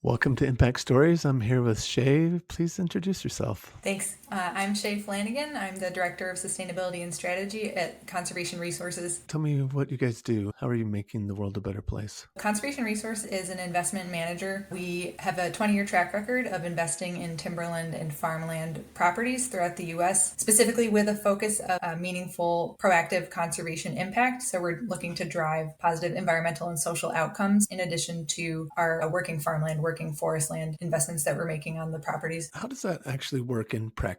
Welcome to Impact Stories. I'm here with Shea. Please introduce yourself. Thanks. I'm Shea Flanagan. I'm the Director of Sustainability and Strategy at Conservation Resources. Tell me what you guys do. How are you making the world a better place? Conservation Resource is an investment manager. We have a 20-year track record of investing in timberland and farmland properties throughout the U.S., specifically with a focus of a meaningful, proactive conservation impact. So we're looking to drive positive environmental and social outcomes in addition to our working farmland, working forest land investments that we're making on the properties. How does that actually work in practice?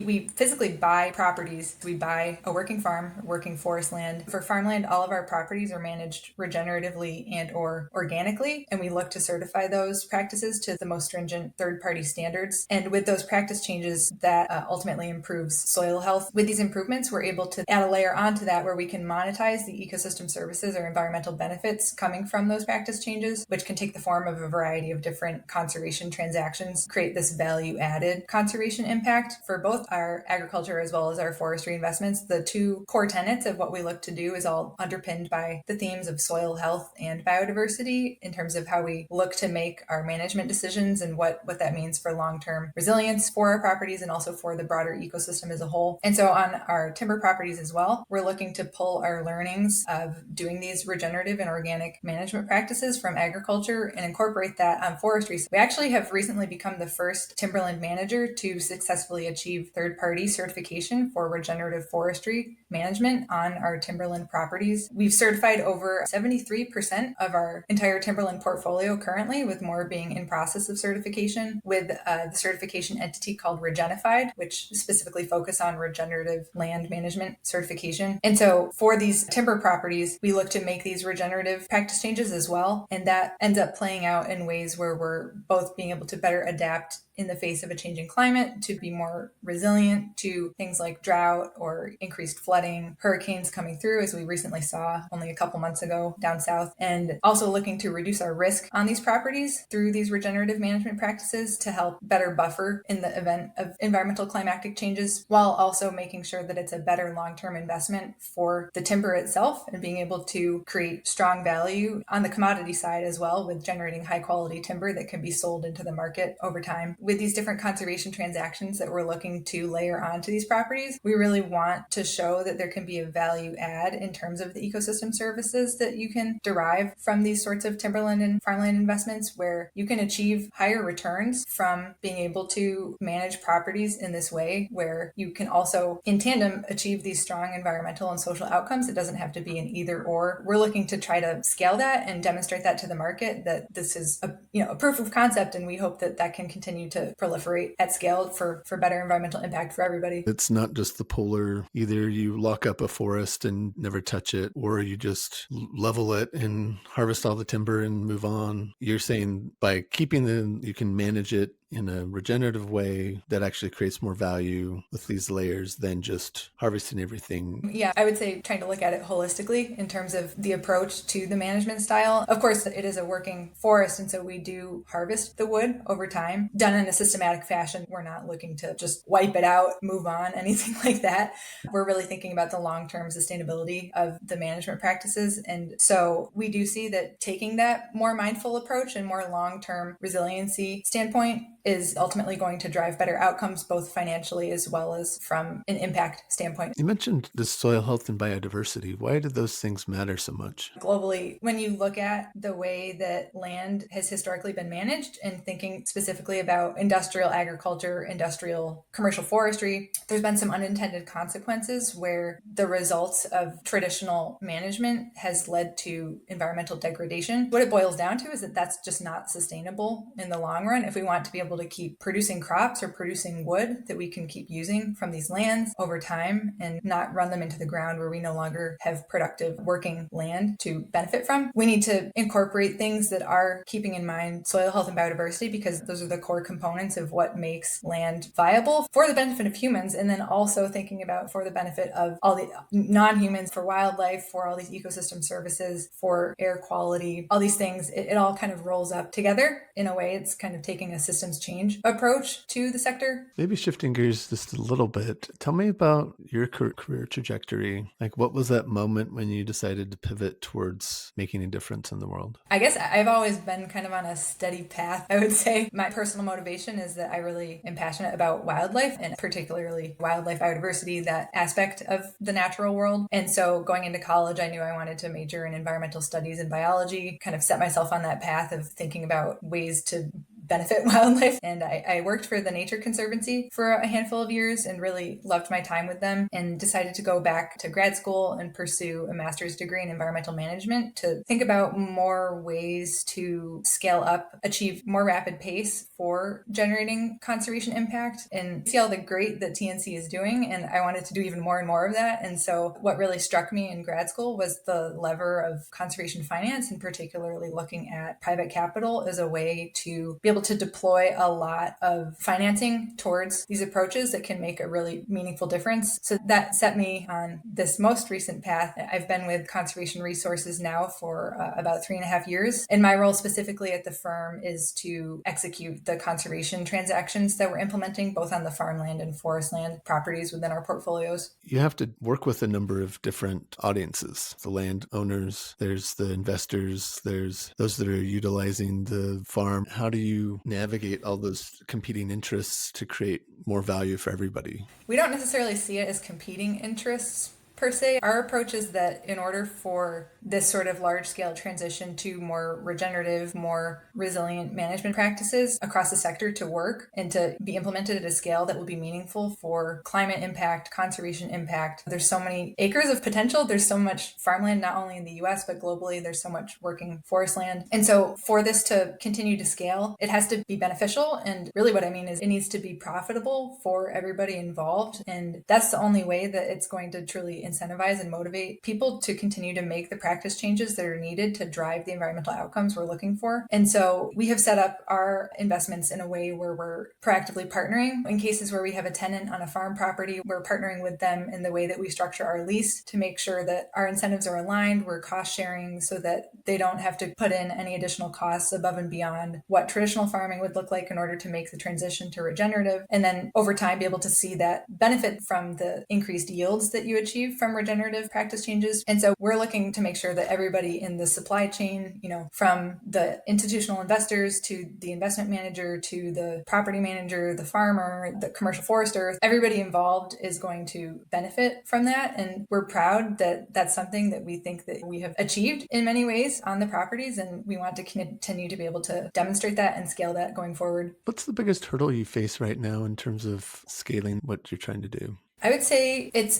We physically buy properties. We buy a working farm, working forest land. For farmland, all of our properties are managed regeneratively and or organically, and we look to certify those practices to the most stringent third-party standards. And with those practice changes, that ultimately improves soil health. With these improvements, we're able to add a layer onto that where we can monetize the ecosystem services or environmental benefits coming from those practice changes, which can take the form of a variety of different conservation transactions, create this value-added conservation impact for both our agriculture as well as our forestry investments. The two core tenets of what we look to do is all underpinned by the themes of soil health and biodiversity in terms of how we look to make our management decisions and what that means for long-term resilience for our properties and also for the broader ecosystem as a whole. And so on our timber properties as well, we're looking to pull our learnings of doing these regenerative and organic management practices from agriculture and incorporate that on forestry. So we actually have recently become the first timberland manager to successfully achieve third-party certification for regenerative forestry management on our timberland properties. We've certified over 73% of our entire timberland portfolio currently, with more being in process of certification, with the certification entity called Regenified, which specifically focus on regenerative land management certification. And so for these timber properties, we look to make these regenerative practice changes as well. And that ends up playing out in ways where we're both being able to better adapt in the face of a changing climate, to be more resilient to things like drought or increased flooding, hurricanes coming through, as we recently saw only a couple months ago down south, and also looking to reduce our risk on these properties through these regenerative management practices to help better buffer in the event of environmental climatic changes, while also making sure that it's a better long-term investment for the timber itself and being able to create strong value on the commodity side as well, with generating high-quality timber that can be sold into the market over time. With these different conservation transactions that we're looking to layer onto these properties, we really want to show that there can be a value add in terms of the ecosystem services that you can derive from these sorts of timberland and farmland investments, where you can achieve higher returns from being able to manage properties in this way, where you can also in tandem achieve these strong environmental and social outcomes. It doesn't have to be an either or. We're looking to try to scale that and demonstrate that to the market, that this is a proof of concept, and we hope that that can continue to proliferate at scale for better environmental impact for everybody. It's not just the polar, either you lock up a forest and never touch it, or you just level it and harvest all the timber and move on. You're saying by keeping you can manage it in a regenerative way that actually creates more value with these layers than just harvesting everything. Yeah, I would say trying to look at it holistically in terms of the approach to the management style. Of course, it is a working forest, and so we do harvest the wood over time, done in a systematic fashion. We're not looking to just wipe it out, move on, anything like that. We're really thinking about the long-term sustainability of the management practices. And so we do see that taking that more mindful approach and more long-term resiliency standpoint is ultimately going to drive better outcomes, both financially as well as from an impact standpoint. You mentioned the soil health and biodiversity. Why do those things matter so much? Globally, when you look at the way that land has historically been managed, and thinking specifically about industrial agriculture, industrial commercial forestry, there's been some unintended consequences where the results of traditional management has led to environmental degradation. What it boils down to is that that's just not sustainable in the long run. If we want to be able to keep producing crops or producing wood that we can keep using from these lands over time and not run them into the ground where we no longer have productive working land to benefit from, we need to incorporate things that are keeping in mind soil health and biodiversity, because those are the core components of what makes land viable for the benefit of humans, and then also thinking about for the benefit of all the non-humans, for wildlife, for all these ecosystem services, for air quality, all these things. It all kind of rolls up together in a way. It's kind of taking a systems change approach to the sector. Maybe shifting gears just a little bit, tell me about your career trajectory. Like, what was that moment when you decided to pivot towards making a difference in the world? I guess I've always been kind of on a steady path, I would say. My personal motivation is that I really am passionate about wildlife, and particularly wildlife biodiversity, that aspect of the natural world. And so going into college, I knew I wanted to major in environmental studies and biology, kind of set myself on that path of thinking about ways to benefit wildlife. And I worked for the Nature Conservancy for a handful of years and really loved my time with them, and decided to go back to grad school and pursue a master's degree in environmental management to think about more ways to scale up, achieve more rapid pace for generating conservation impact, and see all the great that TNC is doing. And I wanted to do even more and more of that. And so what really struck me in grad school was the lever of conservation finance, and particularly looking at private capital as a way to be able to deploy a lot of financing towards these approaches that can make a really meaningful difference. So that set me on this most recent path. I've been with Conservation Resources now for about 3.5 years. And my role specifically at the firm is to execute the conservation transactions that we're implementing, both on the farmland and forest land properties within our portfolios. You have to work with a number of different audiences, the landowners, there's the investors, there's those that are utilizing the farm. How do you navigate all those competing interests to create more value for everybody? We don't necessarily see it as competing interests per se. Our approach is that in order for this sort of large-scale transition to more regenerative, more resilient management practices across the sector to work and to be implemented at a scale that will be meaningful for climate impact, conservation impact. There's so many acres of potential. There's so much farmland, not only in the US, but globally. There's so much working forest land. And so for this to continue to scale, it has to be beneficial. And really what I mean is it needs to be profitable for everybody involved. And that's the only way that it's going to truly incentivize and motivate people to continue to make the practice changes that are needed to drive the environmental outcomes we're looking for. And so we have set up our investments in a way where we're proactively partnering. In cases where we have a tenant on a farm property, we're partnering with them in the way that we structure our lease to make sure that our incentives are aligned, we're cost sharing so that they don't have to put in any additional costs above and beyond what traditional farming would look like in order to make the transition to regenerative. And then over time, be able to see that benefit from the increased yields that you achieve from regenerative practice changes. And so we're looking to make sure that everybody in the supply chain, from the institutional investors to the investment manager to the property manager, the farmer, the commercial forester, everybody involved is going to benefit from that. And we're proud that that's something that we think that we have achieved in many ways on the properties. And we want to continue to be able to demonstrate that and scale that going forward. What's the biggest hurdle you face right now in terms of scaling what you're trying to do? I would say it's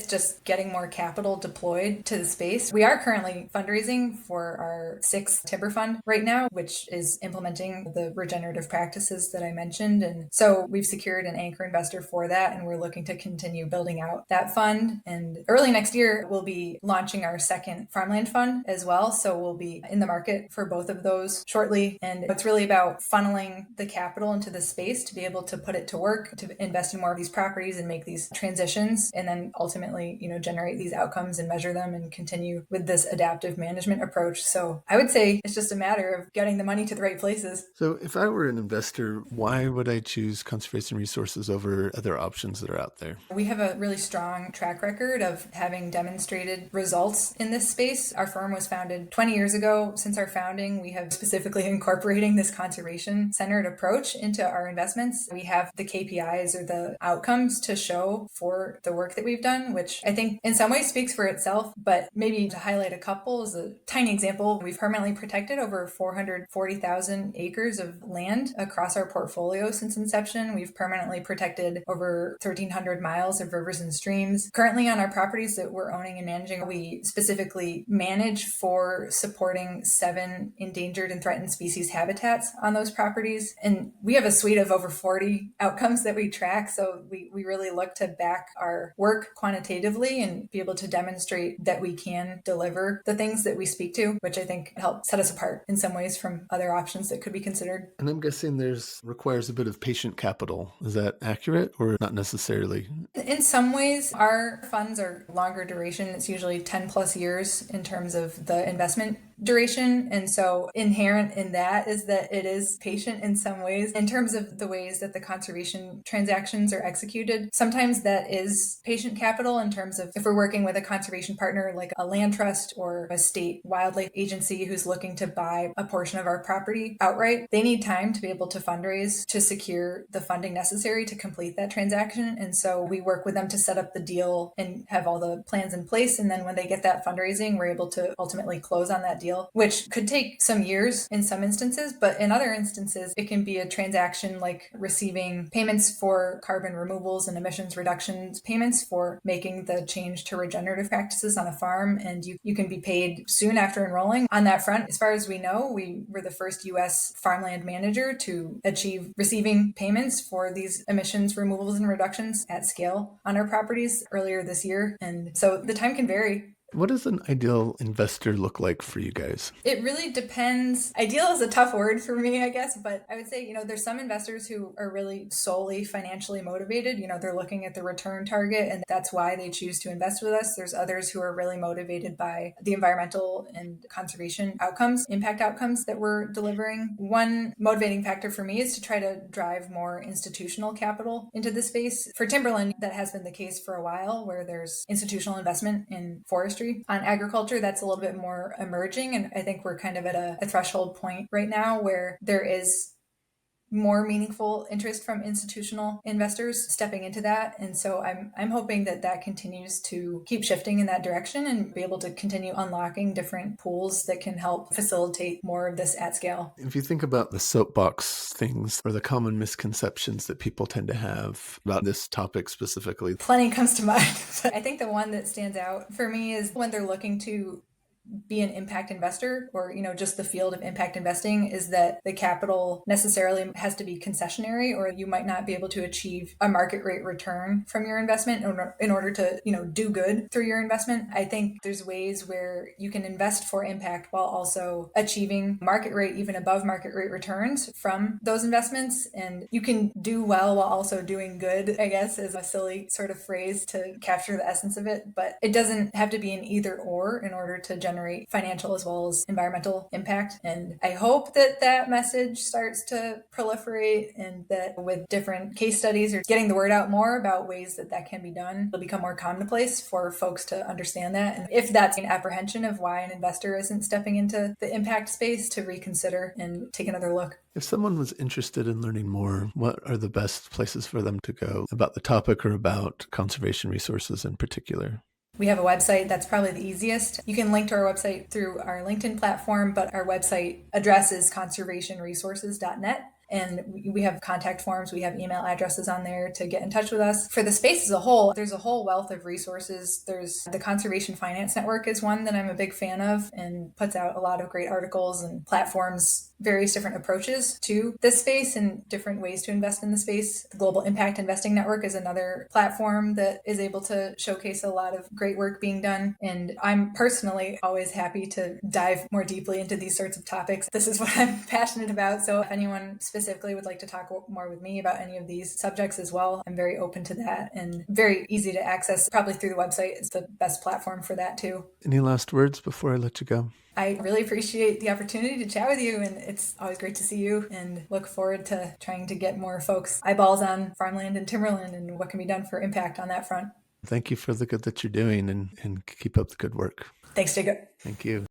just getting more capital deployed to the space. We are currently fundraising for our 6th timber fund right now, which is implementing the regenerative practices that I mentioned. And so we've secured an anchor investor for that, and we're looking to continue building out that fund. And early next year, we'll be launching our 2nd farmland fund as well. So we'll be in the market for both of those shortly. And it's really about funneling the capital into the space to be able to put it to work, to invest in more of these properties and make these transitions, and then ultimately, generate these outcomes and measure them and continue with this adaptive management approach. So I would say it's just a matter of getting the money to the right places. So if I were an investor, why would I choose Conservation Resources over other options that are out there? We have a really strong track record of having demonstrated results in this space. Our firm was founded 20 years ago. Since our founding, we have specifically incorporating this conservation-centered approach into our investments. We have the KPIs or the outcomes to show for the work that we've done, which I think in some ways speaks for itself, but maybe to highlight a couple is a tiny example. We've permanently protected over 440,000 acres of land across our portfolio since inception. We've permanently protected over 1,300 miles of rivers and streams. Currently on our properties that we're owning and managing, we specifically manage for supporting 7 endangered and threatened species habitats on those properties. And we have a suite of over 40 outcomes that we track. So we really look to back our work quantitatively and be able to demonstrate that we can deliver the things that we speak to, which I think helps set us apart in some ways from other options that could be considered. And I'm guessing requires a bit of patient capital. Is that accurate or not necessarily? In some ways, our funds are longer duration. It's usually 10 plus years in terms of the investment duration. And so inherent in that is that it is patient in some ways. In terms of the ways that the conservation transactions are executed, sometimes that is patient capital in terms of if we're working with a conservation partner like a land trust or a state wildlife agency who's looking to buy a portion of our property outright, they need time to be able to fundraise to secure the funding necessary to complete that transaction. And so we work with them to set up the deal and have all the plans in place. And then when they get that fundraising, we're able to ultimately close on that deal, which could take some years in some instances, but in other instances, it can be a transaction like receiving payments for carbon removals and emissions reductions, payments for making the change to regenerative practices on a farm, and you can be paid soon after enrolling. On that front, as far as we know, we were the first U.S. farmland manager to achieve receiving payments for these emissions removals and reductions at scale on our properties earlier this year. And so the time can vary. What does an ideal investor look like for you guys? It really depends. Ideal is a tough word for me, I guess, but I would say, there's some investors who are really solely financially motivated. They're looking at the return target and that's why they choose to invest with us. There's others who are really motivated by the environmental and conservation outcomes, impact outcomes that we're delivering. One motivating factor for me is to try to drive more institutional capital into the space. For timberland, that has been the case for a while, where there's institutional investment in forestry. On agriculture, that's a little bit more emerging. And I think we're kind of at a threshold point right now where there is more meaningful interest from institutional investors stepping into that. And so I'm hoping that continues to keep shifting in that direction and be able to continue unlocking different pools that can help facilitate more of this at scale. If you think about the soapbox things or the common misconceptions that people tend to have about this topic specifically, plenty comes to mind. I think the one that stands out for me is when they're looking to be an impact investor or, just the field of impact investing, is that the capital necessarily has to be concessionary, or you might not be able to achieve a market rate return from your investment in order to, do good through your investment. I think there's ways where you can invest for impact while also achieving market rate, even above market rate returns from those investments. And you can do well while also doing good, I guess, is a silly sort of phrase to capture the essence of it. But it doesn't have to be an either or in order to generate financial as well as environmental impact. And I hope that message starts to proliferate, and that with different case studies or getting the word out more about ways that can be done, it'll become more commonplace for folks to understand that. And if that's an apprehension of why an investor isn't stepping into the impact space, to reconsider and take another look. If someone was interested in learning more, what are the best places for them to go about the topic or about conservation resources in particular? We have a website. That's probably the easiest. You can link to our website through our LinkedIn platform, but our website address is conservationresources.net. And we have contact forms. We have email addresses on there to get in touch with us. For the space as a whole, there's a whole wealth of resources. There's the Conservation Finance Network is one that I'm a big fan of and puts out a lot of great articles and platforms, various different approaches to this space and different ways to invest in the space. The Global Impact Investing Network is another platform that is able to showcase a lot of great work being done. And I'm personally always happy to dive more deeply into these sorts of topics. This is what I'm passionate about. So if anyone specifically would like to talk more with me about any of these subjects as well, I'm very open to that and very easy to access. Probably through the website is the best platform for that too. Any last words before I let you go? I really appreciate the opportunity to chat with you, and it's always great to see you, and look forward to trying to get more folks eyeballs on farmland and timberland and what can be done for impact on that front. Thank you for the good that you're doing, and keep up the good work. Thanks, Jacob. Thank you.